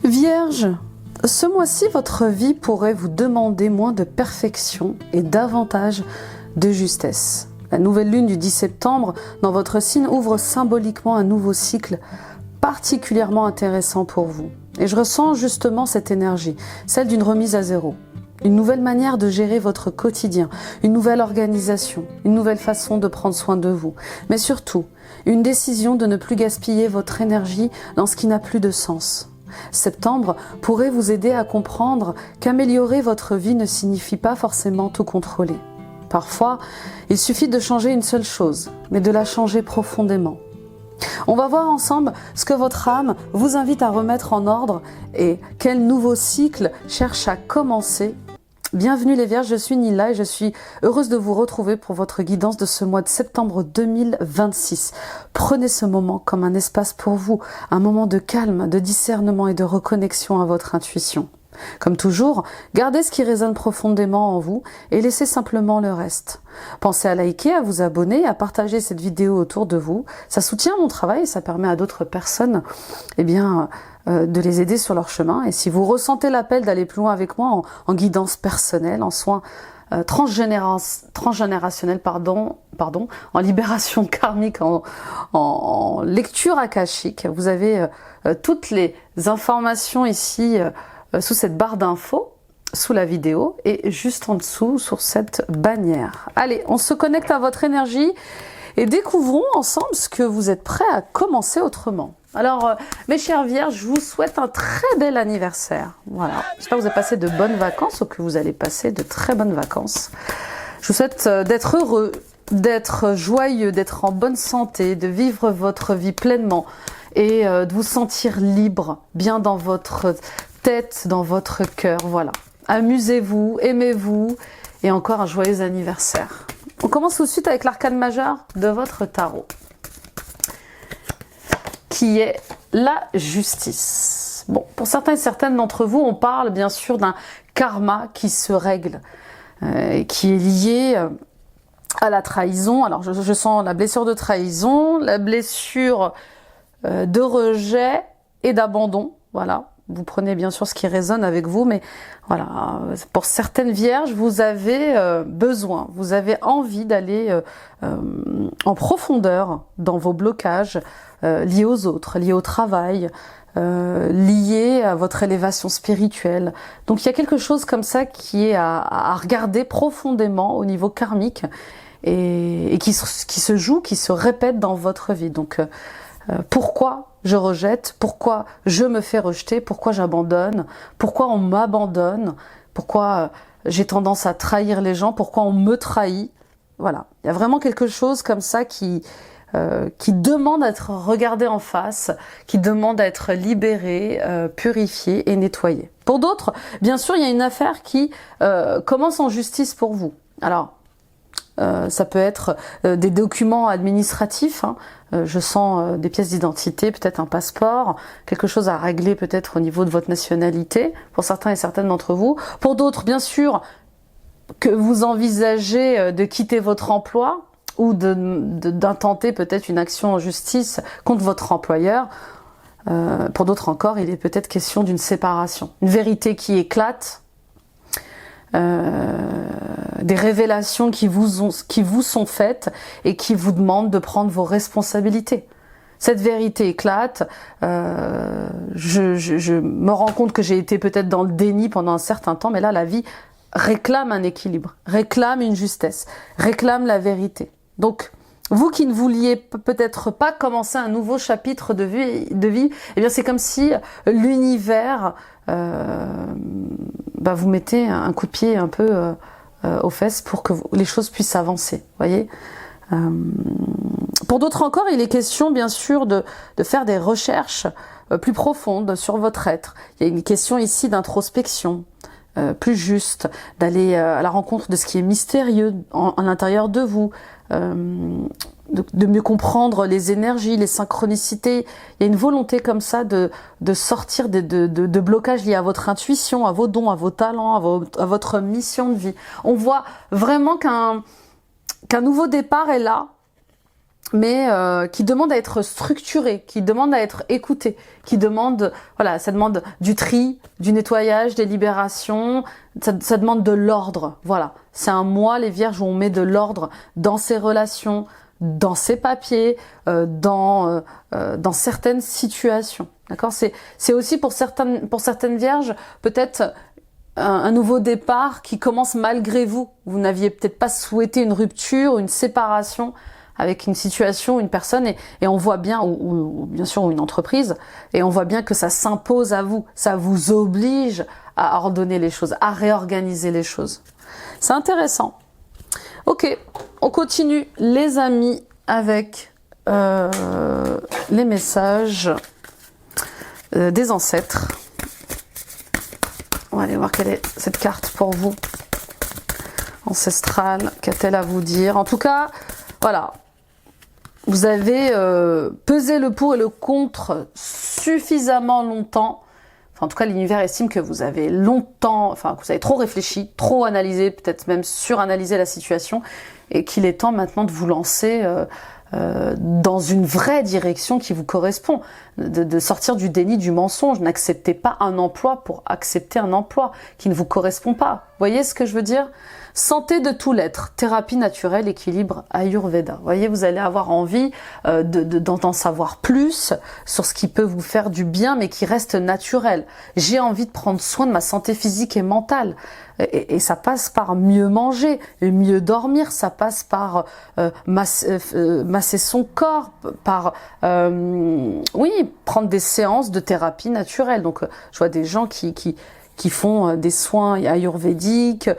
Vierge, ce mois-ci, votre vie pourrait vous demander moins de perfection et davantage de justesse. La nouvelle lune du 10 septembre dans votre signe ouvre symboliquement un nouveau cycle particulièrement intéressant pour vous. Et je ressens justement cette énergie, celle d'une remise à zéro. Une nouvelle manière de gérer votre quotidien, une nouvelle organisation, une nouvelle façon de prendre soin de vous. Mais surtout, une décision de ne plus gaspiller votre énergie dans ce qui n'a plus de sens. Septembre pourrait vous aider à comprendre qu'améliorer votre vie ne signifie pas forcément tout contrôler. Parfois, il suffit de changer une seule chose, mais de la changer profondément. On va voir ensemble ce que votre âme vous invite à remettre en ordre et quel nouveau cycle cherche à commencer. Bienvenue les Vierges, je suis Nila et je suis heureuse de vous retrouver pour votre guidance de ce mois de septembre 2026. Prenez ce moment comme un espace pour vous, un moment de calme, de discernement et de reconnexion à votre intuition. Comme toujours, gardez ce qui résonne profondément en vous et laissez simplement le reste. Pensez à liker, à vous abonner, à partager cette vidéo autour de vous. Ça soutient mon travail et ça permet à d'autres personnes de les aider sur leur chemin. Et si vous ressentez l'appel d'aller plus loin avec moi en guidance personnelle, en soins transgénérationnels, en libération karmique, en lecture akashique, vous avez toutes les informations ici sous cette barre d'infos, sous la vidéo et juste en dessous sur cette bannière. Allez, on se connecte à votre énergie et découvrons ensemble ce que vous êtes prêts à commencer autrement. Alors, mes chères Vierges, je vous souhaite un très bel anniversaire. Voilà, j'espère que vous avez passé de bonnes vacances ou que vous allez passer de très bonnes vacances. Je vous souhaite d'être heureux, d'être joyeux, d'être en bonne santé, de vivre votre vie pleinement et de vous sentir libre, bien dans votre tête, dans votre cœur, voilà. Amusez-vous, aimez-vous et encore un joyeux anniversaire. On commence tout de suite avec l'arcane majeur de votre tarot, qui est la justice. Bon, pour certains et certaines d'entre vous, on parle bien sûr d'un karma qui se règle, qui est lié à la trahison. Alors je sens la blessure de trahison, la blessure de rejet et d'abandon, voilà. Vous prenez bien sûr ce qui résonne avec vous, mais voilà, pour certaines vierges, vous avez besoin, vous avez envie d'aller en profondeur dans vos blocages liés aux autres, liés au travail, liés à votre élévation spirituelle. Donc il y a quelque chose comme ça qui est à regarder profondément au niveau karmique et qui se joue, qui se répète dans votre vie. Donc pourquoi je rejette, pourquoi je me fais rejeter, pourquoi j'abandonne, pourquoi on m'abandonne, pourquoi j'ai tendance à trahir les gens, pourquoi on me trahit. Voilà, il y a vraiment quelque chose comme ça qui demande à être regardé en face, qui demande à être libéré, purifié et nettoyé. Pour d'autres, bien sûr, il y a une affaire qui commence en justice pour vous. Alors, ça peut être des documents administratifs, hein. Je sens des pièces d'identité, peut-être un passeport, quelque chose à régler peut-être au niveau de votre nationalité, pour certains et certaines d'entre vous. Pour d'autres, bien sûr, que vous envisagez de quitter votre emploi ou d'intenter peut-être une action en justice contre votre employeur. Pour d'autres encore, il est peut-être question d'une séparation. Une vérité qui éclate, des révélations qui vous sont faites et qui vous demandent de prendre vos responsabilités. Cette vérité éclate, je me rends compte que j'ai été peut-être dans le déni pendant un certain temps, mais là la vie réclame un équilibre, réclame une justesse, réclame la vérité. Donc vous qui ne vouliez peut-être pas commencer un nouveau chapitre de vie, eh bien c'est comme si l'univers vous mettez un coup de pied un peu aux fesses pour que les choses puissent avancer, voyez. Pour d'autres encore, il est question bien sûr de faire des recherches plus profondes sur votre être. Il y a une question ici d'introspection, plus juste, d'aller à la rencontre de ce qui est mystérieux à l'intérieur de vous, de mieux comprendre les énergies, les synchronicités. Il y a une volonté comme ça de sortir de blocages liés à votre intuition, à vos dons, à vos talents, à votre mission de vie. On voit vraiment qu'un nouveau départ est là, mais qui demande à être structuré, qui demande à être écouté, qui demande, voilà, ça demande du tri, du nettoyage, des libérations, ça demande de l'ordre, voilà. C'est un mois, les vierges, où on met de l'ordre dans ses relations, dans ses papiers, dans certaines situations, d'accord. C'est aussi pour certaines vierges, peut-être un nouveau départ qui commence malgré vous. Vous n'aviez peut-être pas souhaité une rupture, une séparation avec une situation, une personne, et on voit bien, ou bien sûr une entreprise, et on voit bien que ça s'impose à vous, ça vous oblige à ordonner les choses, à réorganiser les choses. C'est intéressant. Ok, on continue les amis avec les messages des ancêtres. On va aller voir quelle est cette carte pour vous, ancestrale, qu'a-t-elle à vous dire? En tout cas, voilà. Vous avez pesé le pour et le contre suffisamment longtemps. Enfin, en tout cas, l'univers estime que vous avez longtemps, enfin, que vous avez trop réfléchi, trop analysé, peut-être même suranalysé la situation, et qu'il est temps maintenant de vous lancer dans une vraie direction qui vous correspond, de sortir du déni, du mensonge. N'acceptez pas un emploi pour accepter un emploi qui ne vous correspond pas. Vous voyez ce que je veux dire? Santé de tout l'être, thérapie naturelle, équilibre, Ayurveda. Vous voyez, vous allez avoir envie d'en savoir plus sur ce qui peut vous faire du bien, mais qui reste naturel. J'ai envie de prendre soin de ma santé physique et mentale. Et ça passe par mieux manger, mieux dormir, ça passe par masser son corps, par oui, prendre des séances de thérapie naturelle. Donc je vois des gens qui font des soins ayurvédiques,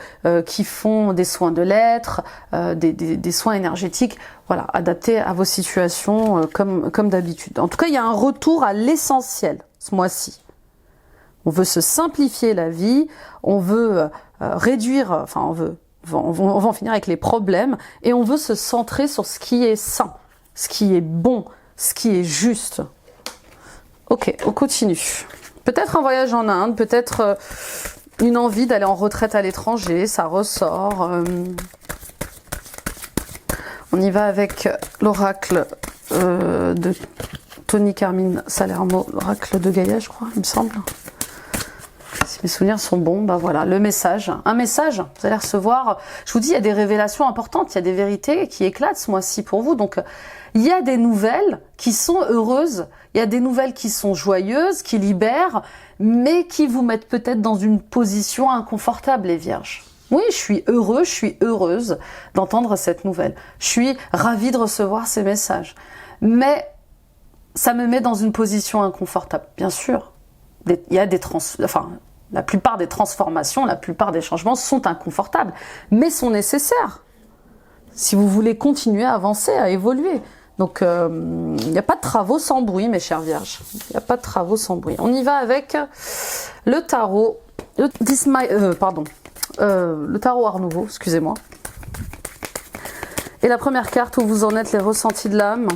qui font des soins de l'être, des soins énergétiques, voilà, adaptés à vos situations comme d'habitude. En tout cas, il y a un retour à l'essentiel ce mois-ci. On veut se simplifier la vie, on veut réduire, enfin on va en finir avec les problèmes, et on veut se centrer sur ce qui est sain, ce qui est bon, ce qui est juste. Ok, on continue. Peut-être un voyage en Inde, peut-être une envie d'aller en retraite à l'étranger, ça ressort. On y va avec l'oracle de Tony Carmine Salermo, l'oracle de Gaïa, je crois, il me semble. Si mes souvenirs sont bons, ben voilà, le message. Un message, vous allez recevoir. Je vous dis, il y a des révélations importantes, il y a des vérités qui éclatent ce mois-ci pour vous. Donc, il y a des nouvelles qui sont heureuses, il y a des nouvelles qui sont joyeuses, qui libèrent, mais qui vous mettent peut-être dans une position inconfortable, les vierges. Oui, je suis heureux, je suis heureuse d'entendre cette nouvelle. Je suis ravie de recevoir ces messages. Mais ça me met dans une position inconfortable, bien sûr. Il y a la plupart des transformations, la plupart des changements sont inconfortables, mais sont nécessaires si vous voulez continuer à avancer, à évoluer. Donc, il n'y a pas de travaux sans bruit, mes chères vierges. Il n'y a pas de travaux sans bruit. On y va avec le tarot, le tarot Art Nouveau, excusez-moi. Et la première carte, où vous en êtes, les ressentis de l'âme.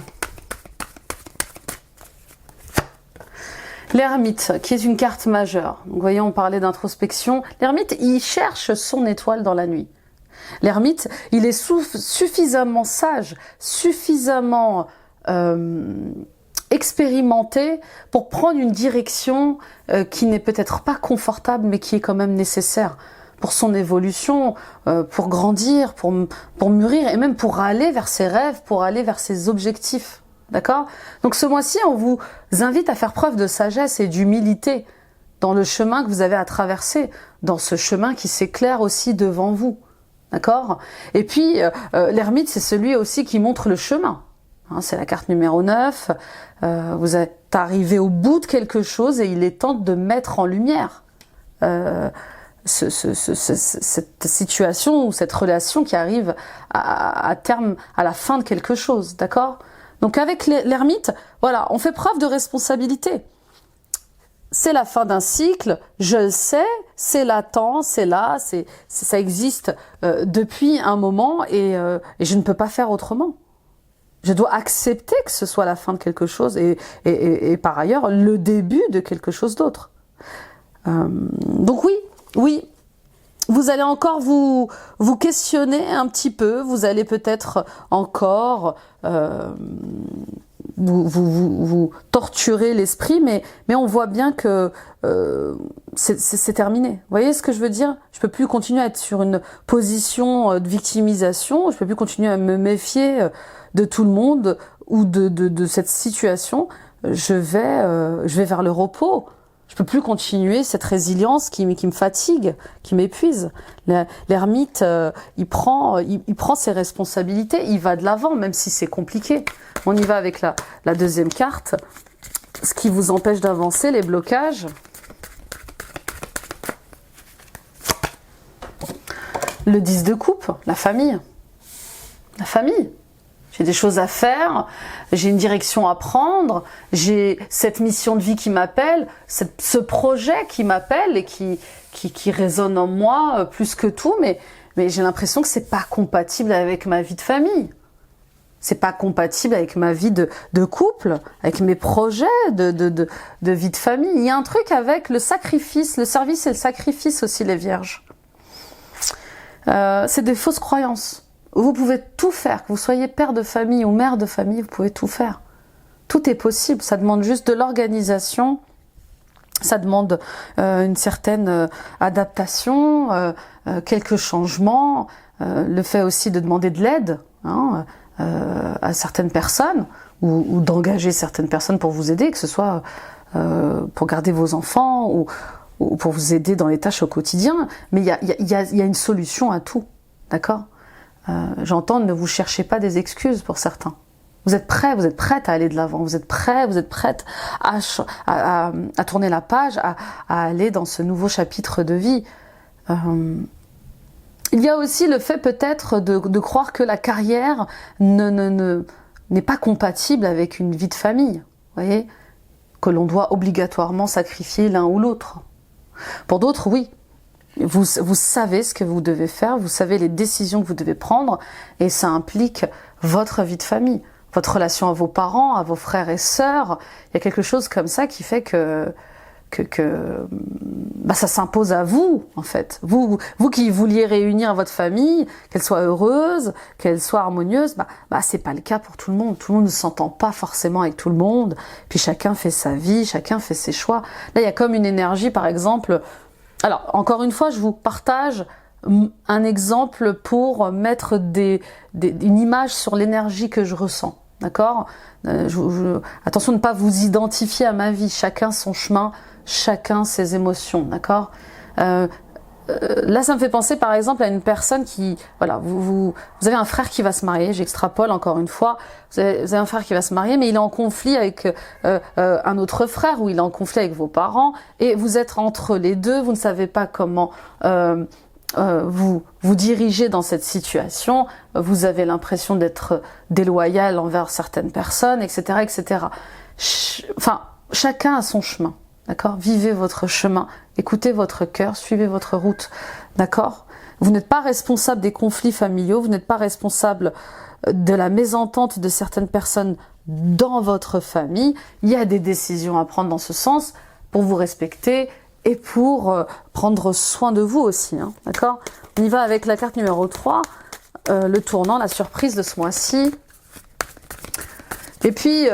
L'ermite, qui est une carte majeure. Donc, vous voyez, on parlait d'introspection. L'ermite, il cherche son étoile dans la nuit. L'ermite, il est suffisamment sage, suffisamment expérimenté pour prendre une direction qui n'est peut-être pas confortable, mais qui est quand même nécessaire pour son évolution, pour grandir, pour mûrir, et même pour aller vers ses rêves, pour aller vers ses objectifs. D'accord? Donc ce mois-ci, on vous invite à faire preuve de sagesse et d'humilité dans le chemin que vous avez à traverser, dans ce chemin qui s'éclaire aussi devant vous. D'accord? Et puis, l'ermite, c'est celui aussi qui montre le chemin. Hein, c'est la carte numéro 9. Vous êtes arrivé au bout de quelque chose et il est temps de mettre en lumière cette situation ou cette relation qui arrive à terme, à la fin de quelque chose. D'accord? Donc avec l'ermite, voilà, on fait preuve de responsabilité. C'est la fin d'un cycle, je le sais, c'est latent, c'est là, ça existe depuis un moment et je ne peux pas faire autrement. Je dois accepter que ce soit la fin de quelque chose et par ailleurs le début de quelque chose d'autre. Donc oui, vous allez encore vous questionner un petit peu, vous allez peut-être encore vous torturer l'esprit, mais on voit bien que c'est terminé. Vous voyez ce que je veux dire? Je peux plus continuer à être sur une position de victimisation, je peux plus continuer à me méfier de tout le monde ou de cette situation. Je vais vers le repos. Je peux plus continuer cette résilience qui me fatigue, qui m'épuise. L'ermite, il prend ses responsabilités, il va de l'avant, même si c'est compliqué. On y va avec la deuxième carte. Ce qui vous empêche d'avancer, les blocages. Le 10 de coupe, la famille. La famille. J'ai des choses à faire, j'ai une direction à prendre, j'ai cette mission de vie qui m'appelle, ce projet qui m'appelle et qui résonne en moi plus que tout, mais j'ai l'impression que c'est pas compatible avec ma vie de famille. C'est pas compatible avec ma vie de couple, avec mes projets de vie de famille. Il y a un truc avec le sacrifice, le service et le sacrifice aussi, les vierges. C'est des fausses croyances. Vous pouvez tout faire, que vous soyez père de famille ou mère de famille, vous pouvez tout faire. Tout est possible, ça demande juste de l'organisation, ça demande une certaine adaptation, quelques changements, le fait aussi de demander de l'aide à certaines personnes ou d'engager certaines personnes pour vous aider, que ce soit pour garder vos enfants ou pour vous aider dans les tâches au quotidien. Mais il y a une solution à tout, d'accord ? J'entends, ne vous cherchez pas des excuses pour certains. Vous êtes prêts, vous êtes prête à aller de l'avant, vous êtes prête à tourner la page, à aller dans ce nouveau chapitre de vie. Il y a aussi le fait peut-être de croire que la carrière n'est pas compatible avec une vie de famille, vous voyez, que l'on doit obligatoirement sacrifier l'un ou l'autre. Pour d'autres, oui. Vous savez ce que vous devez faire, vous savez les décisions que vous devez prendre, et ça implique votre vie de famille, votre relation à vos parents, à vos frères et sœurs. Il y a quelque chose comme ça qui fait que ça s'impose à vous, en fait. Vous qui vouliez réunir votre famille, qu'elle soit heureuse, qu'elle soit harmonieuse, c'est pas le cas pour tout le monde. Tout le monde ne s'entend pas forcément avec tout le monde, puis chacun fait sa vie, chacun fait ses choix. Là, il y a comme une énergie, par exemple. Alors, encore une fois, je vous partage un exemple pour mettre une image sur l'énergie que je ressens, d'accord ? Attention de ne pas vous identifier à ma vie, chacun son chemin, chacun ses émotions, d'accord ? Là, ça me fait penser par exemple à une personne qui, voilà, vous avez un frère qui va se marier, j'extrapole encore une fois, vous avez un frère qui va se marier, mais il est en conflit avec un autre frère, ou il est en conflit avec vos parents, et vous êtes entre les deux, vous ne savez pas comment vous diriger dans cette situation, vous avez l'impression d'être déloyal envers certaines personnes, etc., etc. Enfin, chacun a son chemin. D'accord ? Vivez votre chemin, écoutez votre cœur, suivez votre route, d'accord ? Vous n'êtes pas responsable des conflits familiaux, vous n'êtes pas responsable de la mésentente de certaines personnes dans votre famille. Il y a des décisions à prendre dans ce sens pour vous respecter et pour prendre soin de vous aussi, hein, d'accord ? On y va avec la carte numéro 3, le tournant, la surprise de ce mois-ci. Et puis...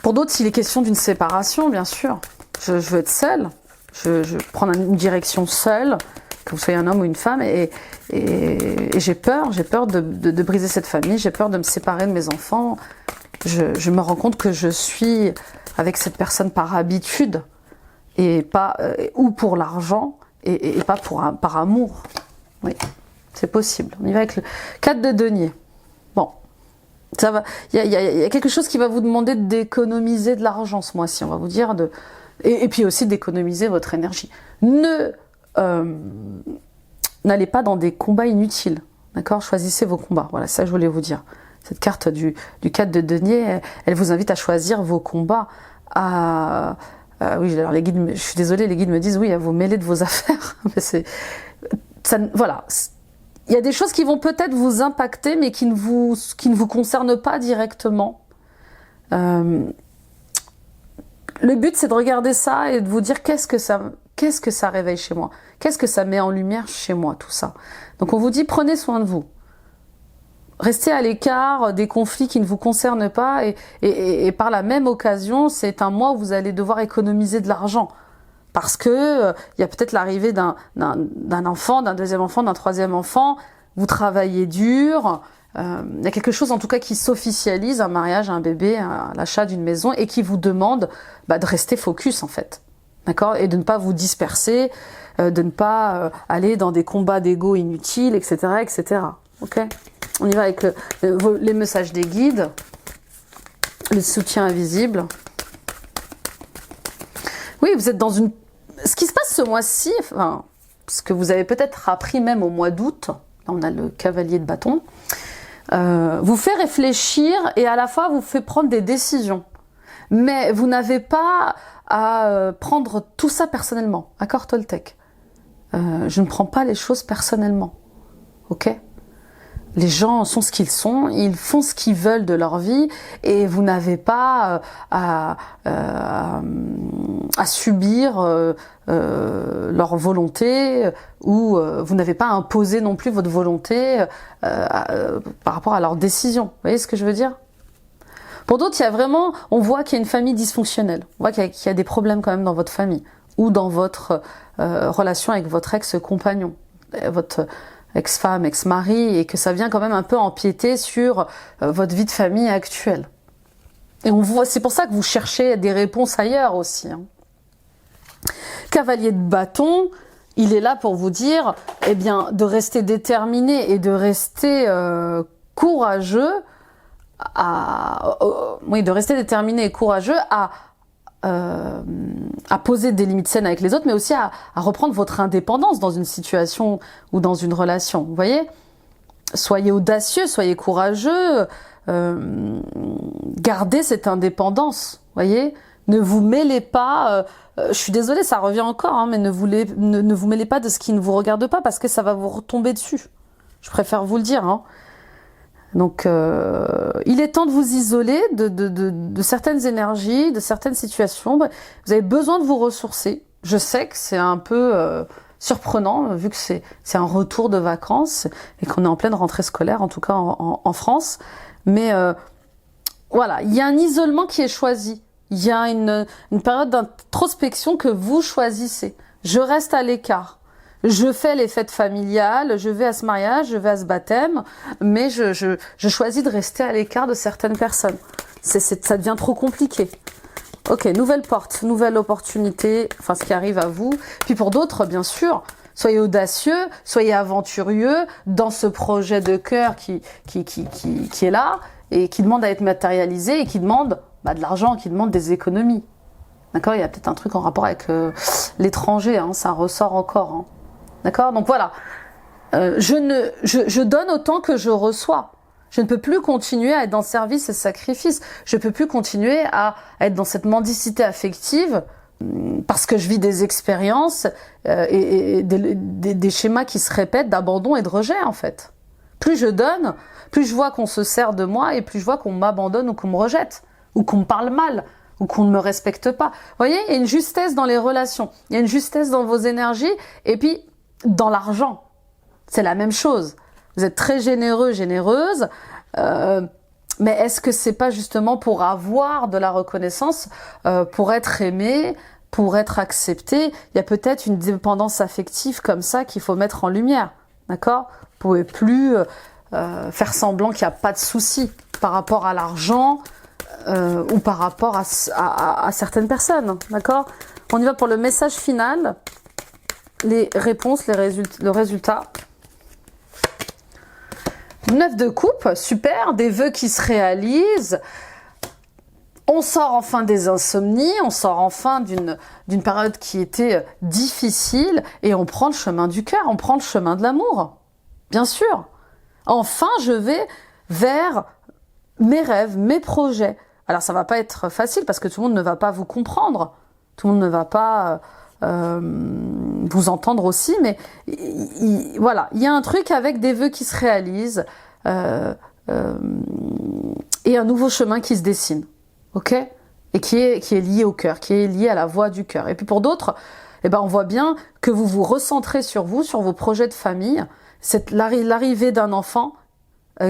pour d'autres, s'il est question d'une séparation, bien sûr, je veux être seule, je prends une direction seule, que vous soyez un homme ou une femme, et j'ai peur de briser cette famille, j'ai peur de me séparer de mes enfants. Je me rends compte que je suis avec cette personne par habitude, et pas ou pour l'argent, et pas par amour. Oui, c'est possible. On y va avec le 4 de denier. Bon. Ça va. Il y a quelque chose qui va vous demander d'économiser de l'argent ce mois-ci. On va vous dire et puis aussi d'économiser votre énergie. N'allez pas dans des combats inutiles, d'accord ? Choisissez vos combats. Voilà, ça je voulais vous dire. Cette carte du 4 de denier, elle vous invite à choisir vos combats. Oui, alors les guides, je suis désolée, les guides me disent oui, à vous mêler de vos affaires. Mais voilà. Il y a des choses qui vont peut-être vous impacter, mais qui ne vous concernent pas directement. Le but, c'est de regarder ça et de vous dire qu'est-ce que ça qu'est-ce que ça réveille chez moi? Qu'est-ce que ça met en lumière chez moi, tout ça? Donc on vous dit, prenez soin de vous. Restez à l'écart des conflits qui ne vous concernent pas et par la même occasion, c'est un mois où vous allez devoir économiser de l'argent. Parce que il y a peut-être l'arrivée d'un enfant, d'un deuxième enfant, d'un troisième enfant. Vous travaillez dur. Il y a quelque chose en tout cas qui s'officialise, un mariage, un bébé, l'achat d'une maison et qui vous demande de rester focus en fait. D'accord? Et de ne pas vous disperser, de ne pas aller dans des combats d'ego inutiles, etc., etc. Ok? On y va avec les messages des guides, le soutien invisible. Oui, vous êtes dans une... Ce qui se passe ce mois-ci, enfin, ce que vous avez peut-être appris même au mois d'août, là on a le cavalier de bâton, vous fait réfléchir et à la fois vous fait prendre des décisions. Mais vous n'avez pas à prendre tout ça personnellement. D'accord, Toltec? Je ne prends pas les choses personnellement. Ok? Les gens sont ce qu'ils sont, ils font ce qu'ils veulent de leur vie et vous n'avez pas à subir leur volonté ou vous n'avez pas à imposer non plus votre volonté par rapport à leurs décisions. Vous voyez ce que je veux dire? Pour d'autres, il y a vraiment, on voit qu'il y a une famille dysfonctionnelle. On voit qu'il y a des problèmes quand même dans votre famille ou dans votre relation avec votre ex-compagnon, votre ex-femme, ex-mari, et que ça vient quand même un peu empiéter sur votre vie de famille actuelle. Et on voit, c'est pour ça que vous cherchez des réponses ailleurs aussi. Hein. Cavalier de bâton, il est là pour vous dire, eh bien, de rester déterminé et de rester courageux, de rester déterminé et courageux à poser des limites saines avec les autres, mais aussi à reprendre votre indépendance dans une situation ou dans une relation. Vous voyez? Soyez audacieux, soyez courageux, gardez cette indépendance. Vous voyez? Ne vous mêlez pas, je suis désolée, ça revient encore, hein, mais ne vous mêlez pas de ce qui ne vous regarde pas parce que ça va vous retomber dessus. Je préfère vous le dire. Hein. Donc, il est temps de vous isoler de certaines énergies, de certaines situations. Vous avez besoin de vous ressourcer. Je sais que c'est un peu surprenant, vu que c'est un retour de vacances et qu'on est en pleine rentrée scolaire, en tout cas en France. Mais voilà, il y a un isolement qui est choisi. Il y a une période d'introspection que vous choisissez. Je reste à l'écart. Je fais les fêtes familiales, je vais à ce mariage, je vais à ce baptême, mais je choisis de rester à l'écart de certaines personnes. Ça devient trop compliqué. Ok, nouvelle porte, nouvelle opportunité, enfin ce qui arrive à vous. Puis pour d'autres, bien sûr, soyez audacieux, soyez aventurieux dans ce projet de cœur qui est là et qui demande à être matérialisé et qui demande de l'argent, qui demande des économies. D'accord? Il y a peut-être un truc en rapport avec l'étranger, hein, ça ressort encore. Hein. D'accord? Donc voilà, je donne autant que je reçois. Je ne peux plus continuer à être dans le service et le sacrifice. Je ne peux plus continuer à être dans cette mendicité affective parce que je vis des expériences et des schémas qui se répètent d'abandon et de rejet en fait. Plus je donne, plus je vois qu'on se sert de moi et plus je vois qu'on m'abandonne ou qu'on me rejette ou qu'on me parle mal ou qu'on ne me respecte pas. Vous voyez, il y a une justesse dans les relations, il y a une justesse dans vos énergies et puis dans l'argent. C'est la même chose. Vous êtes très généreux, généreuse, mais est-ce que c'est pas justement pour avoir de la reconnaissance, pour être aimé, pour être accepté? Il y a peut-être une dépendance affective comme ça qu'il faut mettre en lumière, d'accord? Vous pouvez plus faire semblant qu'il n'y a pas de souci par rapport à l'argent ou par rapport à certaines personnes, d'accord? On y va pour le message final, les réponses, le résultat. 9 de coupe, super, des vœux qui se réalisent. On sort enfin des insomnies, on sort enfin d'une période qui était difficile et on prend le chemin du cœur, on prend le chemin de l'amour. Bien sûr. Enfin, je vais vers mes rêves, mes projets. Alors, ça va pas être facile parce que tout le monde ne va pas vous comprendre. Tout le monde ne va pas vous entendre aussi, mais voilà, il y a un truc avec des vœux qui se réalisent et un nouveau chemin qui se dessine, ok? Et qui est lié au cœur, qui est lié à la voix du cœur. Et puis pour d'autres, eh ben, on voit bien que vous vous recentrez sur vous, sur vos projets de famille. C'est l'arrivée d'un enfant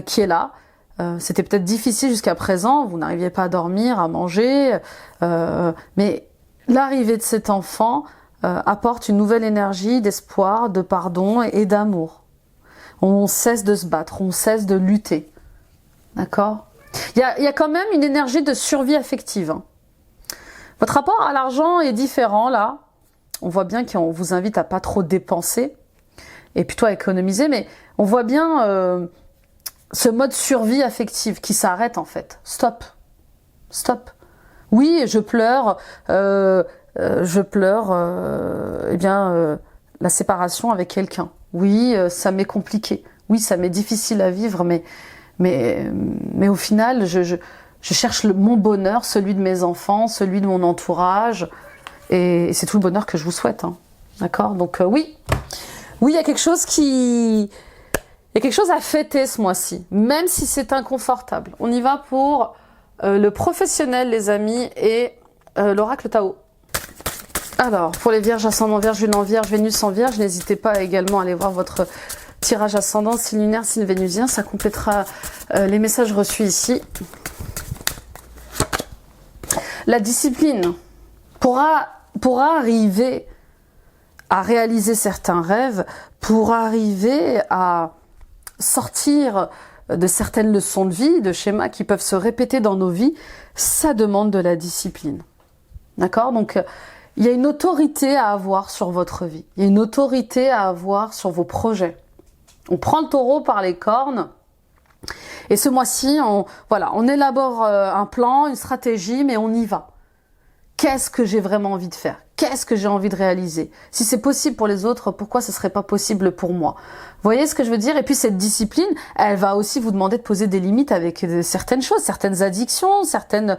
qui est là. C'était peut-être difficile jusqu'à présent, vous n'arriviez pas à dormir, à manger, mais l'arrivée de cet enfant apporte une nouvelle énergie d'espoir, de pardon et d'amour. On cesse de se battre, on cesse de lutter. D'accord ? Il y a quand même une énergie de survie affective. Hein. Votre rapport à l'argent est différent là. On voit bien qu'on vous invite à pas trop dépenser et plutôt à économiser, mais on voit bien ce mode survie affective qui s'arrête en fait. Stop. Stop. Oui, je pleure la séparation avec quelqu'un. Oui, ça m'est compliqué. Oui, ça m'est difficile à vivre, mais au final, je cherche mon bonheur, celui de mes enfants, celui de mon entourage, et c'est tout le bonheur que je vous souhaite. Hein. D'accord ? Donc oui, il y a quelque chose à fêter ce mois-ci, même si c'est inconfortable. On y va pour le professionnel, les amis, et l'oracle Tao. Alors, pour les vierges, ascendant vierge, lune en vierge, Vénus en vierge, n'hésitez pas également à aller voir votre tirage ascendant, signe lunaire, signe vénusien. Ça complétera les messages reçus ici. La discipline pourra arriver à réaliser certains rêves, pour arriver à sortir de certaines leçons de vie, de schémas qui peuvent se répéter dans nos vies, ça demande de la discipline. D'accord ? Donc, il y a une autorité à avoir sur votre vie. Il y a une autorité à avoir sur vos projets. On prend le taureau par les cornes. Et ce mois-ci, on élabore un plan, une stratégie, mais on y va. Qu'est-ce que j'ai vraiment envie de faire ? Qu'est-ce que j'ai envie de réaliser ? Si c'est possible pour les autres, pourquoi ce serait pas possible pour moi ? Vous voyez ce que je veux dire ? Et puis cette discipline, elle va aussi vous demander de poser des limites avec certaines choses, certaines addictions, certains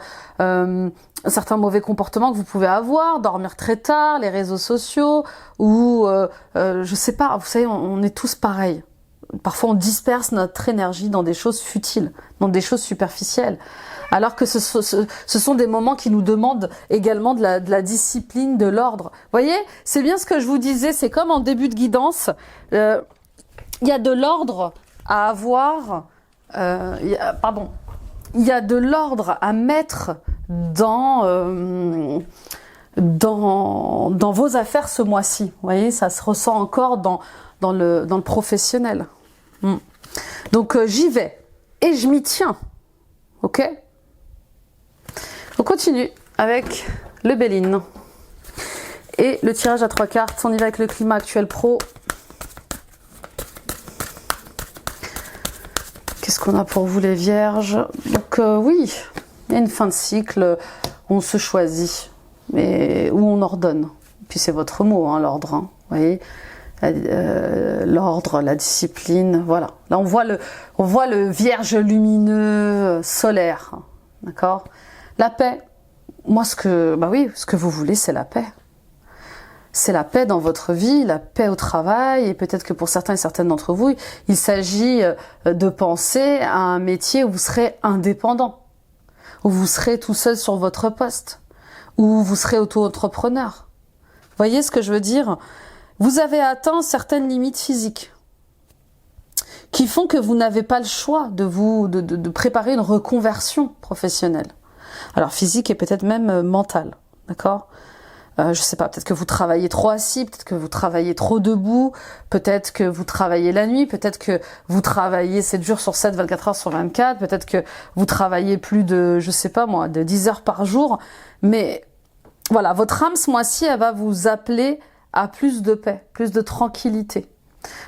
mauvais comportements que vous pouvez avoir, dormir très tard, les réseaux sociaux, ou je sais pas, vous savez, on est tous pareils. Parfois on disperse notre énergie dans des choses futiles, dans des choses superficielles. Alors que ce sont des moments qui nous demandent également de la discipline, de l'ordre. Vous voyez, c'est bien ce que je vous disais, c'est comme en début de guidance, il y a de l'ordre à avoir, il y a de l'ordre à mettre dans vos affaires ce mois-ci. Vous voyez, ça se ressent encore dans le professionnel. Donc j'y vais et je m'y tiens. Ok ? On continue avec le Béline. Et le tirage à 3 cartes, on y va avec le climat actuel pro. Qu'est-ce qu'on a pour vous les vierges ? Donc oui, il y a une fin de cycle où on se choisit, mais où on ordonne. Puis c'est votre mot, hein, l'ordre. Hein, vous voyez, l'ordre, la discipline, voilà. Là on voit le vierge lumineux solaire, d'accord ? La paix, moi ce que vous voulez, c'est la paix. C'est la paix dans votre vie, la paix au travail, et peut-être que pour certains et certaines d'entre vous, il s'agit de penser à un métier où vous serez indépendant, où vous serez tout seul sur votre poste, où vous serez auto-entrepreneur. Vous voyez ce que je veux dire ? Vous avez atteint certaines limites physiques qui font que vous n'avez pas le choix de préparer une reconversion professionnelle. Alors physique et peut-être même mentale, d'accord ? Je sais pas, peut-être que vous travaillez trop assis, peut-être que vous travaillez trop debout, peut-être que vous travaillez la nuit, peut-être que vous travaillez 7 jours sur 7, 24 heures sur 24, peut-être que vous travaillez plus de, je sais pas moi, de 10 heures par jour. Mais voilà, votre âme ce mois-ci, elle va vous appeler à plus de paix, plus de tranquillité.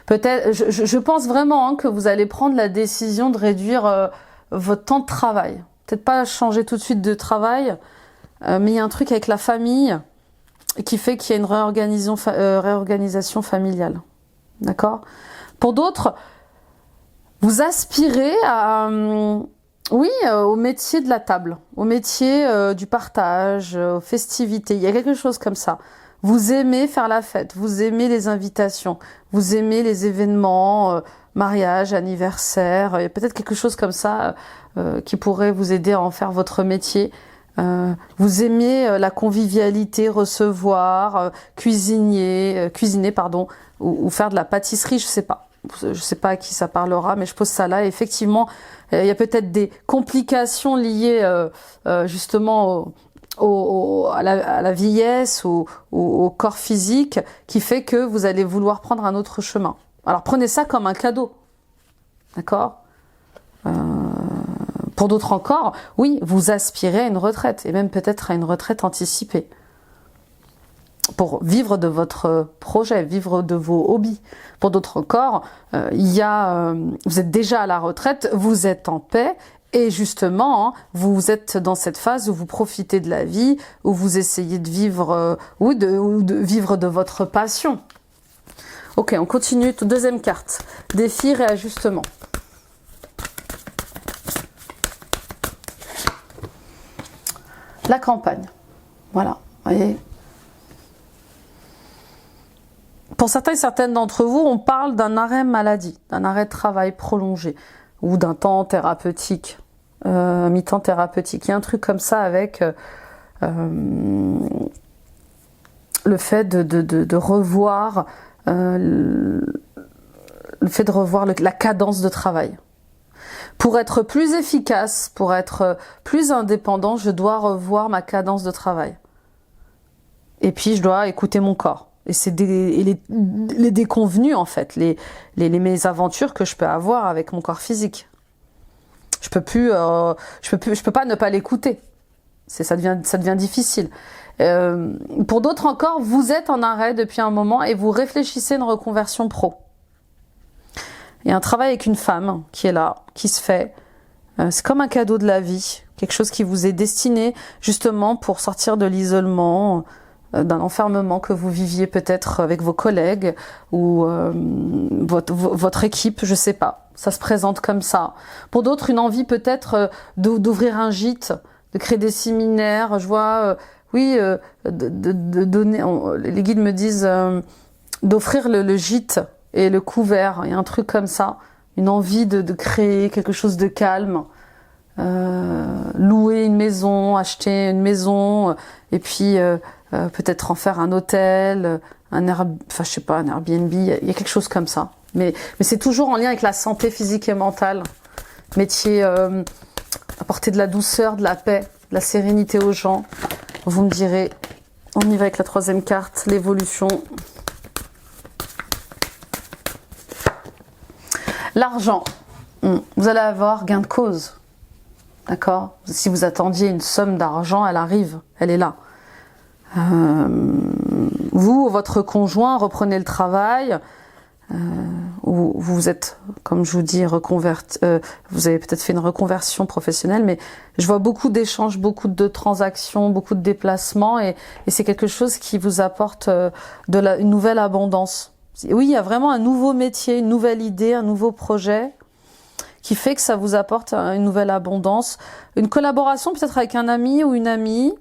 Peut-être, je pense vraiment que vous allez prendre la décision de réduire votre temps de travail. Peut-être pas changer tout de suite de travail, mais il y a un truc avec la famille qui fait qu'il y a une réorganisation familiale. D'accord ? Pour d'autres, vous aspirez au métier de la table, au métier du partage, aux festivités. Il y a quelque chose comme ça. Vous aimez faire la fête, vous aimez les invitations, vous aimez les événements, mariage, anniversaire. Il y a peut-être quelque chose comme ça qui pourrait vous aider à en faire votre métier. Vous aimez la convivialité, recevoir, cuisiner, pardon, ou faire de la pâtisserie, je sais pas. Je sais pas à qui ça parlera, mais je pose ça là. Et effectivement, il y a peut-être des complications liées justement à la vieillesse, au corps physique, qui fait que vous allez vouloir prendre un autre chemin. Alors prenez ça comme un cadeau, d'accord ? Pour d'autres encore, oui, vous aspirez à une retraite, et même peut-être à une retraite anticipée, pour vivre de votre projet, vivre de vos hobbies. Pour d'autres encore, vous êtes déjà à la retraite, vous êtes en paix, et justement, vous êtes dans cette phase où vous profitez de la vie, où vous essayez de vivre, ou de vivre de votre passion. Ok, on continue. Deuxième carte, défi, réajustement. La campagne, voilà, vous voyez. Pour certains et certaines d'entre vous, on parle d'un arrêt maladie, d'un arrêt de travail prolongé, ou d'un temps thérapeutique, mi-temps thérapeutique. Il y a un truc comme ça avec le fait de revoir, la cadence de travail. Pour être plus efficace, pour être plus indépendant, je dois revoir ma cadence de travail. Et puis, je dois écouter mon corps. Et c'est les déconvenus, en fait, les mésaventures que je peux avoir avec mon corps physique. Je peux pas ne pas l'écouter. Ça devient difficile. Pour d'autres encore, vous êtes en arrêt depuis un moment et vous réfléchissez à une reconversion pro. Il y a un travail avec une femme qui est là, qui se fait. C'est comme un cadeau de la vie, quelque chose qui vous est destiné justement pour sortir de l'isolement, d'un enfermement que vous viviez peut-être avec vos collègues ou votre équipe, je sais pas. Ça se présente comme ça. Pour d'autres, une envie peut-être d'ouvrir un gîte, de créer des séminaires. Je vois, de donner. Les guides me disent d'offrir le gîte et le couvert, il y a un truc comme ça, une envie de créer quelque chose de calme, louer une maison, acheter une maison, et puis peut-être en faire un hôtel, un Airbnb, il y a quelque chose comme ça. Mais c'est toujours en lien avec la santé physique et mentale. Métier, apporter de la douceur, de la paix, de la sérénité aux gens. Vous me direz, on y va avec la troisième carte, l'évolution. L'argent, vous allez avoir gain de cause, d'accord? Si vous attendiez une somme d'argent, elle arrive, elle est là. Vous, votre conjoint, reprenez le travail, ou vous êtes, comme je vous dis, reconverti. Vous avez peut-être fait une reconversion professionnelle, mais je vois beaucoup d'échanges, beaucoup de transactions, beaucoup de déplacements, et c'est quelque chose qui vous apporte une nouvelle abondance. Oui, il y a vraiment un nouveau métier, une nouvelle idée, un nouveau projet qui fait que ça vous apporte une nouvelle abondance. Une collaboration peut-être avec un ami ou une amie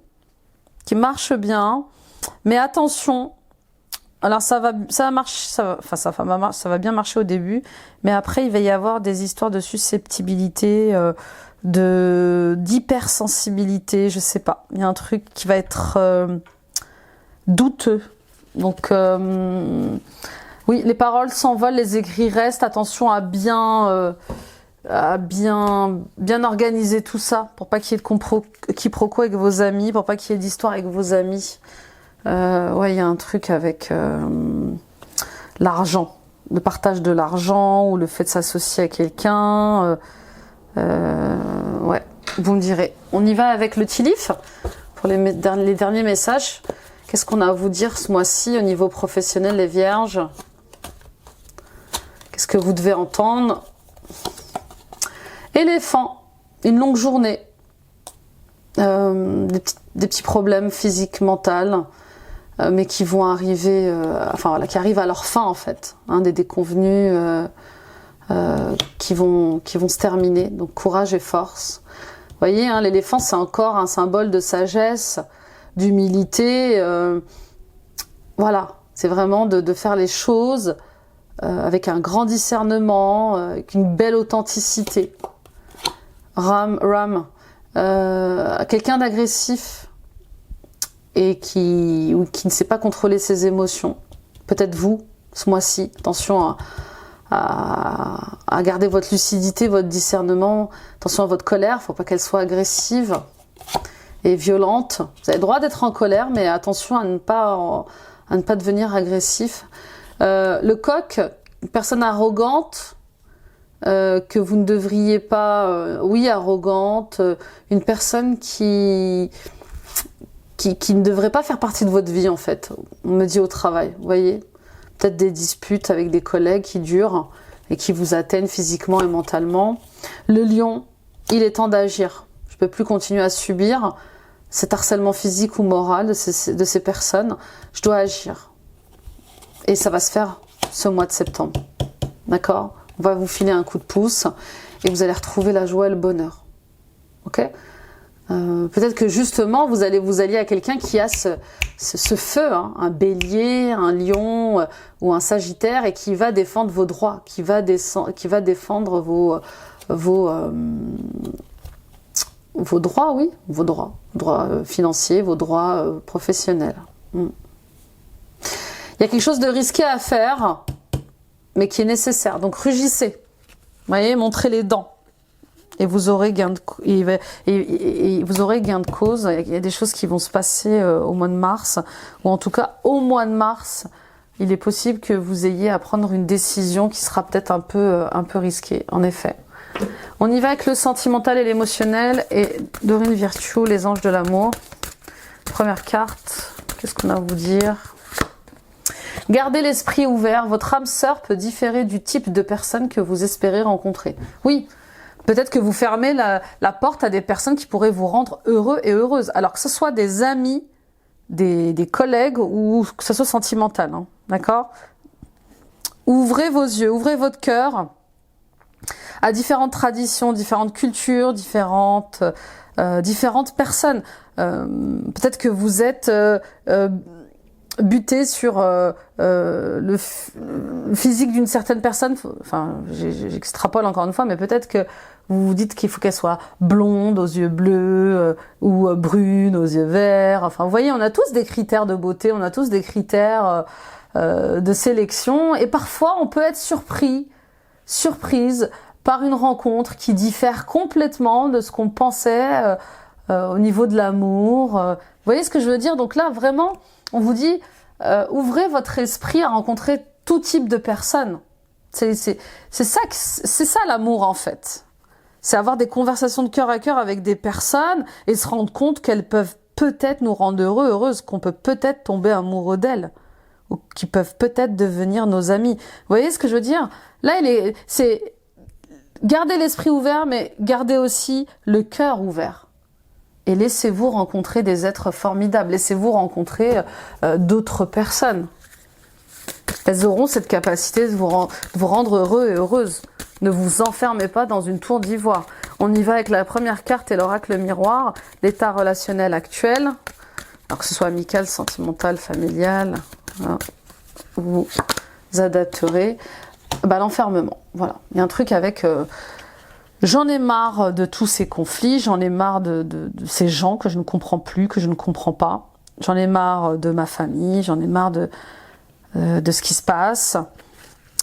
qui marche bien. Mais attention, alors ça va bien marcher au début, mais après il va y avoir des histoires de susceptibilité, d'hypersensibilité, je sais pas. Il y a un truc qui va être douteux. Donc oui, les paroles s'envolent, les écrits restent. Attention à bien organiser tout ça pour pas qu'il y ait de quiproquo avec vos amis, pour pas qu'il y ait d'histoire avec vos amis. Ouais, il y a un truc avec l'argent, le partage de l'argent ou le fait de s'associer à quelqu'un. Ouais, vous me direz. On y va avec le Tilif pour les derniers messages. Qu'est-ce qu'on a à vous dire ce mois-ci au niveau professionnel, les Vierges? Qu'est-ce que vous devez entendre? Éléphant, une longue journée, des petits problèmes physiques, mentaux, mais qui vont arriver, qui arrivent à leur fin en fait, des déconvenus qui vont se terminer. Donc courage et force. Vous voyez, l'éléphant c'est encore un symbole de sagesse, d'humilité. Voilà, c'est vraiment de faire les choses avec un grand discernement, avec une belle authenticité. Ram, quelqu'un d'agressif et qui ne sait pas contrôler ses émotions. Peut-être vous, ce mois-ci. Attention à garder votre lucidité, votre discernement. Attention à votre colère, il ne faut pas qu'elle soit agressive et violente. Vous avez le droit d'être en colère, mais attention à ne pas devenir agressif. Le coq, une personne arrogante, que vous ne devriez pas... oui, arrogante, une personne qui ne devrait pas faire partie de votre vie, en fait. On me dit au travail, vous voyez. Peut-être des disputes avec des collègues qui durent et qui vous atteignent physiquement et mentalement. Le lion, il est temps d'agir. Je ne peux plus continuer à subir cet harcèlement physique ou moral de ces personnes. Je dois agir. Et ça va se faire ce mois de septembre. D'accord ? On va vous filer un coup de pouce et vous allez retrouver la joie et le bonheur. Ok ? Peut-être que justement vous alliez à quelqu'un qui a ce feu, hein, un bélier, un lion ou un sagittaire, et qui va défendre vos droits, qui va défendre vos droits, oui, vos droits financiers, vos droits professionnels. Il y a quelque chose de risqué à faire, mais qui est nécessaire. Donc rugissez, vous voyez, montrez les dents. Et vous aurez gain de cause. Il y a des choses qui vont se passer au mois de mars, ou en tout cas au mois de mars, il est possible que vous ayez à prendre une décision qui sera peut-être un peu risquée, en effet. On y va avec le sentimental et l'émotionnel, et Dorine Virtue, les anges de l'amour. Première carte, qu'est-ce qu'on a à vous dire ? Gardez l'esprit ouvert, votre âme sœur peut différer du type de personne que vous espérez rencontrer. Oui, peut-être que vous fermez la porte à des personnes qui pourraient vous rendre heureux et heureuse. Alors que ce soit des amis, des collègues ou que ce soit sentimental. Hein, d'accord ? Ouvrez vos yeux, ouvrez votre cœur à différentes traditions, différentes cultures, différentes personnes. Peut-être que vous êtes buté sur le physique d'une certaine personne. Enfin, j'extrapole encore une fois, mais peut-être que vous vous dites qu'il faut qu'elle soit blonde aux yeux bleus ou brune aux yeux verts. Enfin, vous voyez, on a tous des critères de beauté, on a tous des critères de sélection, et parfois on peut être surprise par une rencontre qui diffère complètement de ce qu'on pensait au niveau de l'amour. Vous voyez ce que je veux dire ? Donc là, vraiment, on vous dit, ouvrez votre esprit à rencontrer tout type de personnes. C'est ça l'amour, en fait. C'est avoir des conversations de cœur à cœur avec des personnes et se rendre compte qu'elles peuvent peut-être nous rendre heureux, heureuses, qu'on peut peut-être tomber amoureux d'elles, ou qui peuvent peut-être devenir nos amis. Vous voyez ce que je veux dire ? Là, c'est garder l'esprit ouvert, mais garder aussi le cœur ouvert. Et laissez-vous rencontrer des êtres formidables. Laissez-vous rencontrer d'autres personnes. Elles auront cette capacité de vous rendre heureux et heureuse. Ne vous enfermez pas dans une tour d'ivoire. On y va avec la première carte et l'oracle miroir, l'état relationnel actuel. Alors que ce soit amical, sentimental, familial, voilà. Vous adapterez. L'enfermement, voilà. Il y a un truc avec... j'en ai marre de tous ces conflits, j'en ai marre de ces gens que je ne comprends plus, que je ne comprends pas. J'en ai marre de ma famille, j'en ai marre de ce qui se passe.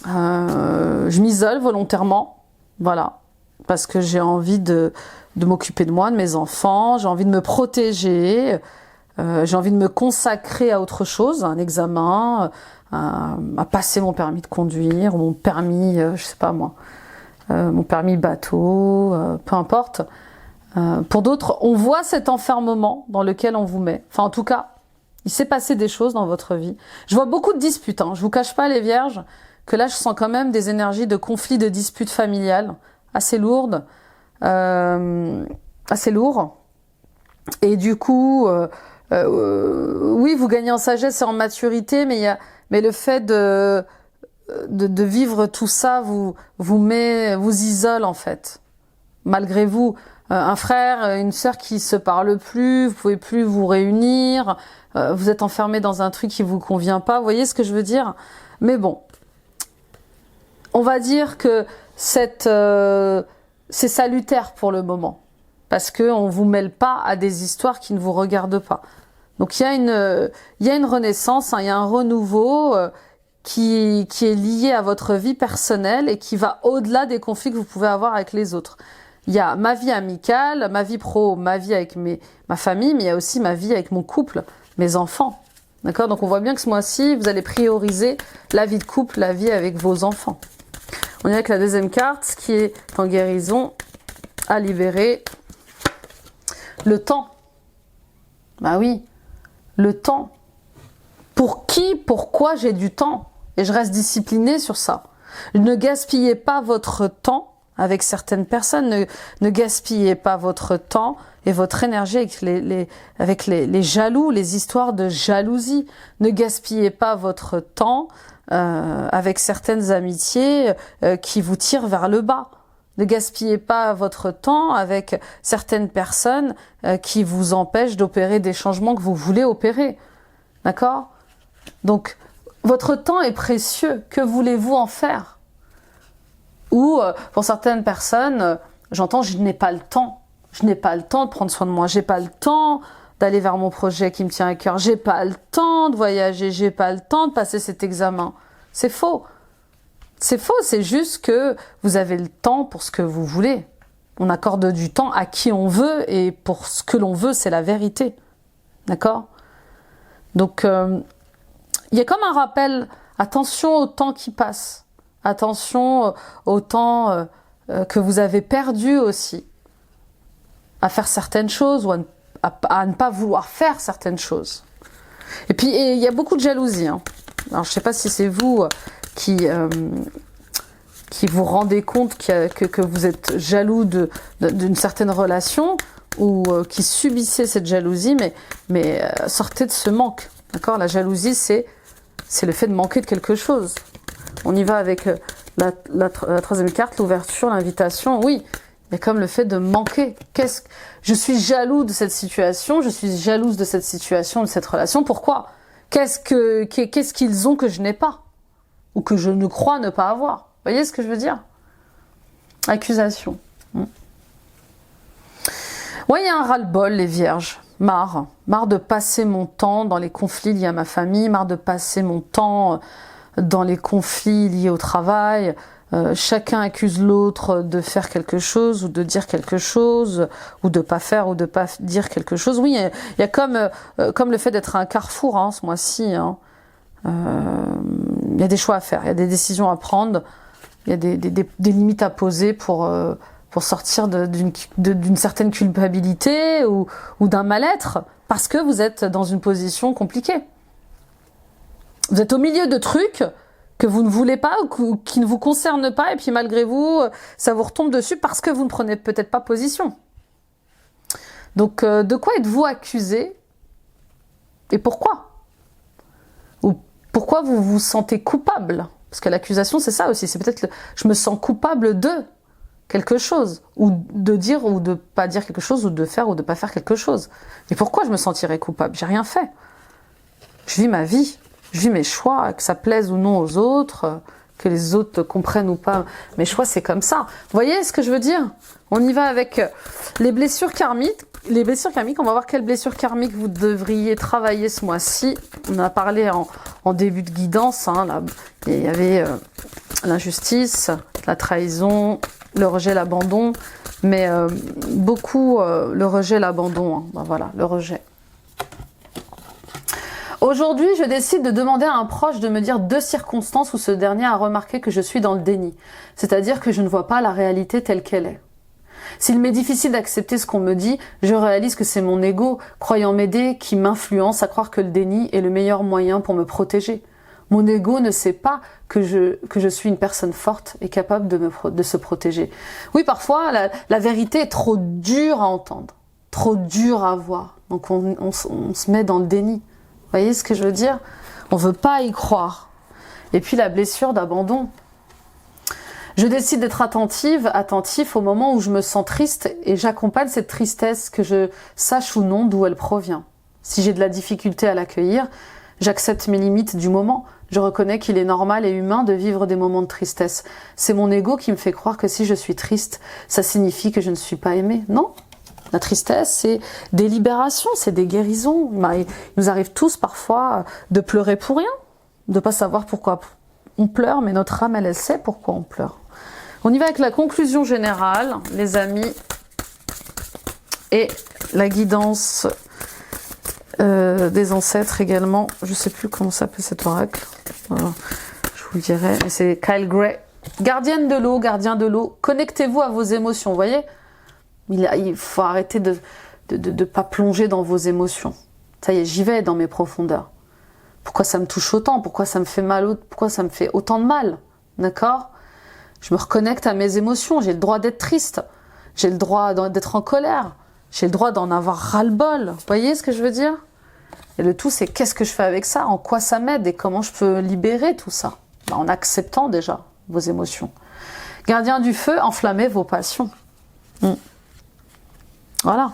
Je m'isole volontairement, voilà, parce que j'ai envie de m'occuper de moi, de mes enfants, j'ai envie de me protéger, j'ai envie de me consacrer à autre chose, à un examen, à passer mon permis de conduire, ou mon permis, je sais pas moi, mon permis bateau, peu importe. Pour d'autres, on voit cet enfermement dans lequel on vous met. Enfin, en tout cas, il s'est passé des choses dans votre vie. Je vois beaucoup de disputes, hein. Je vous cache pas, les vierges, que là, je sens quand même des énergies de conflits, de disputes familiales, assez lourdes, assez lourds. Et du coup, oui, vous gagnez en sagesse et en maturité, mais le fait de vivre tout ça vous isole, en fait. Malgré vous, un frère, une sœur qui se parlent plus, vous pouvez plus vous réunir, vous êtes enfermé dans un truc qui vous convient pas. Vous voyez ce que je veux dire ? Mais bon, on va dire que c'est salutaire pour le moment. parce qu'on ne vous mêle pas à des histoires qui ne vous regardent pas. Donc il y a une renaissance, hein, il y a un renouveau qui est lié à votre vie personnelle et qui va au-delà des conflits que vous pouvez avoir avec les autres. Il y a ma vie amicale, ma vie pro, ma vie avec ma famille, mais il y a aussi ma vie avec mon couple, mes enfants. D'accord? Donc on voit bien que ce mois-ci, vous allez prioriser la vie de couple, la vie avec vos enfants. On est avec la deuxième carte qui est en guérison, à libérer. Le temps. Bah oui, le temps. Pour qui, pourquoi j'ai du temps? Et je reste disciplinée sur ça. Ne gaspillez pas votre temps avec certaines personnes. Ne gaspillez pas votre temps et votre énergie avec les jaloux, les histoires de jalousie. Ne gaspillez pas votre temps avec certaines amitiés qui vous tirent vers le bas. Ne gaspillez pas votre temps avec certaines personnes qui vous empêchent d'opérer des changements que vous voulez opérer. D'accord? Donc, votre temps est précieux. Que voulez-vous en faire? Ou, pour certaines personnes, j'entends, je n'ai pas le temps. Je n'ai pas le temps de prendre soin de moi. J'ai pas le temps d'aller vers mon projet qui me tient à cœur. J'ai pas le temps de voyager. J'ai pas le temps de passer cet examen. C'est faux. C'est faux, c'est juste que vous avez le temps pour ce que vous voulez. On accorde du temps à qui on veut et pour ce que l'on veut, c'est la vérité. D'accord? Donc, il y a comme un rappel, attention au temps qui passe. Attention au temps que vous avez perdu aussi. À faire certaines choses ou à ne pas vouloir faire certaines choses. Et puis, il y a beaucoup de jalousie. Hein. Alors, je ne sais pas si c'est vous qui vous rendez compte que vous êtes jaloux d'une certaine relation ou qui subissez cette jalousie, mais sortez de ce manque. D'accord? La jalousie, c'est le fait de manquer de quelque chose. On y va avec la troisième carte, l'ouverture, l'invitation. Oui, il y a comme le fait de manquer. Je suis jaloux de cette situation, je suis jalouse de cette situation, de cette relation. Pourquoi? Qu'est-ce qu'ils ont que je n'ai pas? Ou que je ne crois ne pas avoir. Vous voyez ce que je veux dire? Accusation. Ouais, il y a un ras-le-bol, les vierges. Marre de passer mon temps dans les conflits liés à ma famille, marre de passer mon temps dans les conflits liés au travail. Chacun accuse l'autre de faire quelque chose ou de dire quelque chose ou de pas faire ou de pas dire quelque chose. Oui, il y a comme le fait d'être un carrefour ce mois-ci. Hein. Il y a des choix à faire, il y a des décisions à prendre, il y a des limites à poser pour sortir d'une certaine culpabilité ou d'un mal-être, parce que vous êtes dans une position compliquée. Vous êtes au milieu de trucs que vous ne voulez pas ou qui ne vous concernent pas, et puis malgré vous, ça vous retombe dessus parce que vous ne prenez peut-être pas position. Donc, de quoi êtes-vous accusé et pourquoi? Ou pourquoi vous vous sentez coupable? Parce que l'accusation, c'est ça aussi, c'est peut-être je me sens coupable de quelque chose, ou de dire ou de pas dire quelque chose, ou de faire ou de pas faire quelque chose. Et pourquoi je me sentirais coupable? J'ai rien fait. Je vis ma vie, je vis mes choix, que ça plaise ou non aux autres, que les autres comprennent ou pas. Mes choix, c'est comme ça. Vous voyez ce que je veux dire? On y va avec les blessures karmiques. Les blessures karmiques, on va voir quelles blessures karmiques vous devriez travailler ce mois-ci. On a parlé en début de guidance. Là, il y avait l'injustice, la trahison, le rejet, l'abandon. Mais beaucoup le rejet, l'abandon. Voilà, le rejet. Aujourd'hui, je décide de demander à un proche de me dire 2 circonstances où ce dernier a remarqué que je suis dans le déni. C'est-à-dire que je ne vois pas la réalité telle qu'elle est. S'il m'est difficile d'accepter ce qu'on me dit, je réalise que c'est mon ego, croyant m'aider, qui m'influence à croire que le déni est le meilleur moyen pour me protéger. Mon ego ne sait pas que je suis une personne forte et capable de se protéger. Oui, parfois, la vérité est trop dure à entendre, trop dure à voir. Donc on se met dans le déni. Vous voyez ce que je veux dire? On veut pas y croire. Et puis la blessure d'abandon. Je décide d'être attentif au moment où je me sens triste et j'accompagne cette tristesse, que je sache ou non d'où elle provient. Si j'ai de la difficulté à l'accueillir, j'accepte mes limites du moment. Je reconnais qu'il est normal et humain de vivre des moments de tristesse. C'est mon ego qui me fait croire que si je suis triste, ça signifie que je ne suis pas aimée. Non, La tristesse, c'est des libérations, c'est des guérisons. Il nous arrive tous parfois de pleurer pour rien, de ne pas savoir pourquoi on pleure, mais notre âme, elle sait pourquoi on pleure. On y va avec la conclusion générale, les amis, et la guidance des ancêtres également. Je ne sais plus comment s'appelle cet oracle. Voilà. Je vous le dirai, mais c'est Kyle Gray. Gardienne de l'eau, gardien de l'eau, connectez-vous à vos émotions, vous voyez ? Il faut arrêter de pas plonger dans vos émotions. Ça y est, j'y vais dans mes profondeurs. Pourquoi ça me touche autant? Pourquoi ça me fait mal? Pourquoi ça me fait autant de mal? D'accord? Je me reconnecte à mes émotions. J'ai le droit d'être triste. J'ai le droit d'être en colère. J'ai le droit d'en avoir ras-le-bol. Vous voyez ce que je veux dire? Et le tout, c'est qu'est-ce que je fais avec ça? En quoi ça m'aide? Et comment je peux libérer tout ça? En acceptant déjà vos émotions. Gardien du feu, enflammez vos passions. Voilà.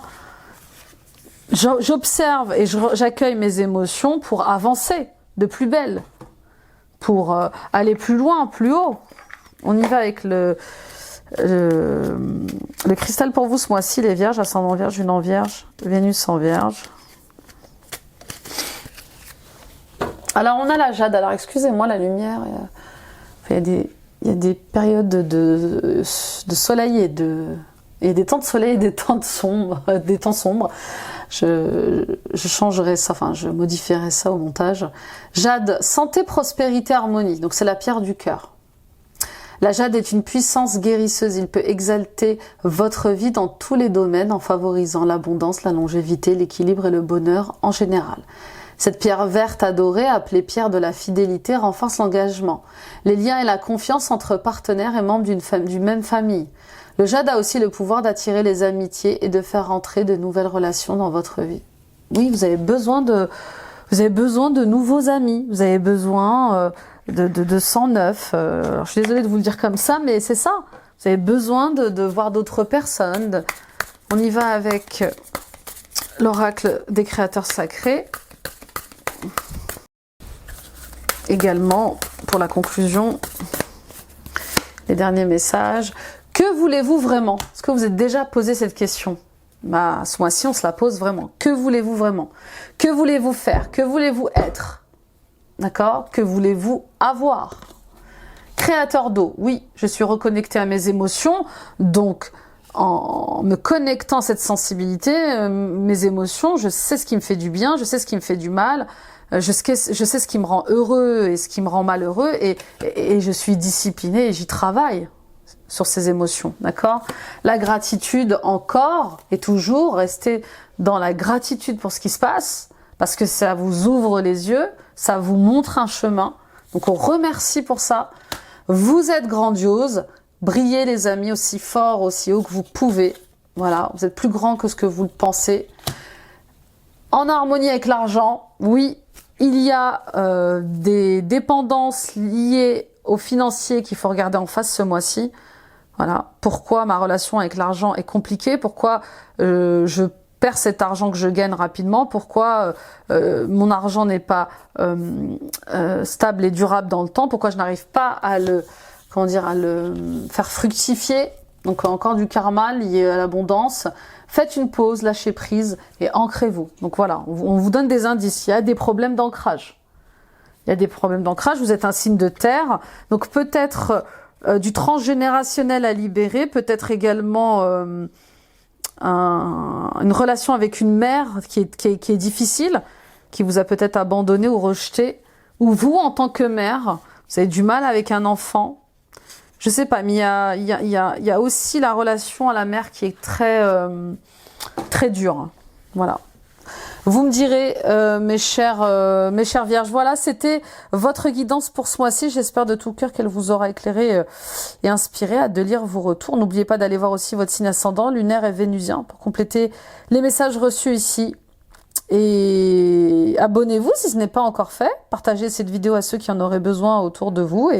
J'observe et j'accueille mes émotions pour avancer de plus belle, pour aller plus loin, plus haut. On y va avec le cristal pour vous ce mois-ci, les vierges, ascendant vierge, lune en vierge, Vénus en vierge. Alors on a la jade, alors excusez-moi la lumière, il y a des périodes de soleil et des temps de soleil et des temps sombres. Je changerai ça, enfin je modifierai ça au montage. Jade, santé, prospérité, harmonie. Donc c'est la pierre du cœur. La jade est une puissance guérisseuse. Il peut exalter votre vie dans tous les domaines en favorisant l'abondance, la longévité, l'équilibre et le bonheur en général. Cette pierre verte adorée, appelée pierre de la fidélité, renforce l'engagement, les liens et la confiance entre partenaires et membres d'une même famille. Le jade a aussi le pouvoir d'attirer les amitiés et de faire entrer de nouvelles relations dans votre vie. Oui, vous avez besoin de nouveaux amis, vous avez besoin de sang neuf. Alors, je suis désolée de vous le dire comme ça, mais c'est ça. Vous avez besoin de voir d'autres personnes. On y va avec l'oracle des créateurs sacrés. Également, pour la conclusion, les derniers messages. Que voulez-vous vraiment? Est-ce que vous êtes déjà posé cette question? Ce mois-ci, on se la pose vraiment. Que voulez-vous vraiment? Que voulez-vous faire? Que voulez-vous être? D'accord? Que voulez-vous avoir? Créateur d'eau. Oui, je suis reconnectée à mes émotions. Donc, en me connectant à cette sensibilité, mes émotions, je sais ce qui me fait du bien, je sais ce qui me fait du mal. Je sais ce qui me rend heureux et ce qui me rend malheureux. Et je suis disciplinée et j'y travaille sur ces émotions, d'accord? La gratitude encore et toujours, rester dans la gratitude pour ce qui se passe, parce que ça vous ouvre les yeux, ça vous montre un chemin. Donc on remercie pour ça. Vous êtes grandiose, brillez les amis aussi fort, aussi haut que vous pouvez. Voilà, vous êtes plus grand que ce que vous le pensez. En harmonie avec l'argent, oui, il y a des dépendances liées au financier qu'il faut regarder en face ce mois-ci. Voilà, pourquoi ma relation avec l'argent est compliquée, pourquoi je perds cet argent que je gagne rapidement, pourquoi mon argent n'est pas stable et durable dans le temps, pourquoi je n'arrive pas à le faire fructifier. Donc encore du karma lié à l'abondance. Faites une pause, lâchez prise et ancrez-vous. Donc voilà, on vous donne des indices. Il y a des problèmes d'ancrage. Il y a des problèmes d'ancrage, vous êtes un signe de terre. Donc peut-être du transgénérationnel à libérer, peut-être également une relation avec une mère qui est difficile, qui vous a peut-être abandonné ou rejeté. Ou vous, en tant que mère, vous avez du mal avec un enfant. Je sais pas, mais il y a aussi la relation à la mère qui est très dure. Voilà. Vous me direz, mes chères vierges, voilà, c'était votre guidance pour ce mois-ci. J'espère de tout cœur qu'elle vous aura éclairé et inspiré. Hâte de lire vos retours. N'oubliez pas d'aller voir aussi votre signe ascendant, lunaire et vénusien, pour compléter les messages reçus ici. Et abonnez-vous si ce n'est pas encore fait. Partagez cette vidéo à ceux qui en auraient besoin autour de vous.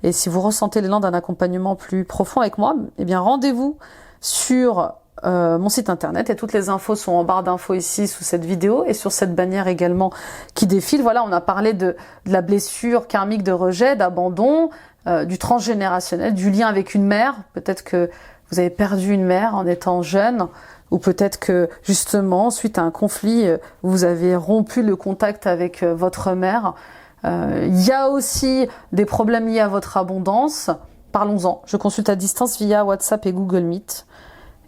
Et si vous ressentez l'élan d'un accompagnement plus profond avec moi, eh bien rendez-vous sur mon site internet. Et toutes les infos sont en barre d'infos ici sous cette vidéo et sur cette bannière également qui défile. Voilà, on a parlé de la blessure karmique de rejet, d'abandon, du transgénérationnel, du lien avec une mère. Peut-être que vous avez perdu une mère en étant jeune. Ou peut-être que justement, suite à un conflit, vous avez rompu le contact avec votre mère. Il y a aussi des problèmes liés à votre abondance. Parlons-en. Je consulte à distance via WhatsApp et Google Meet.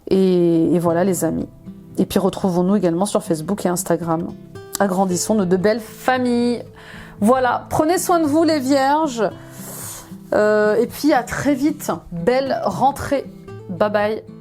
Et voilà les amis. Et puis retrouvons-nous également sur Facebook et Instagram. Agrandissons nos deux belles familles. Voilà, prenez soin de vous les vierges. Et puis à très vite. Belle rentrée. Bye bye.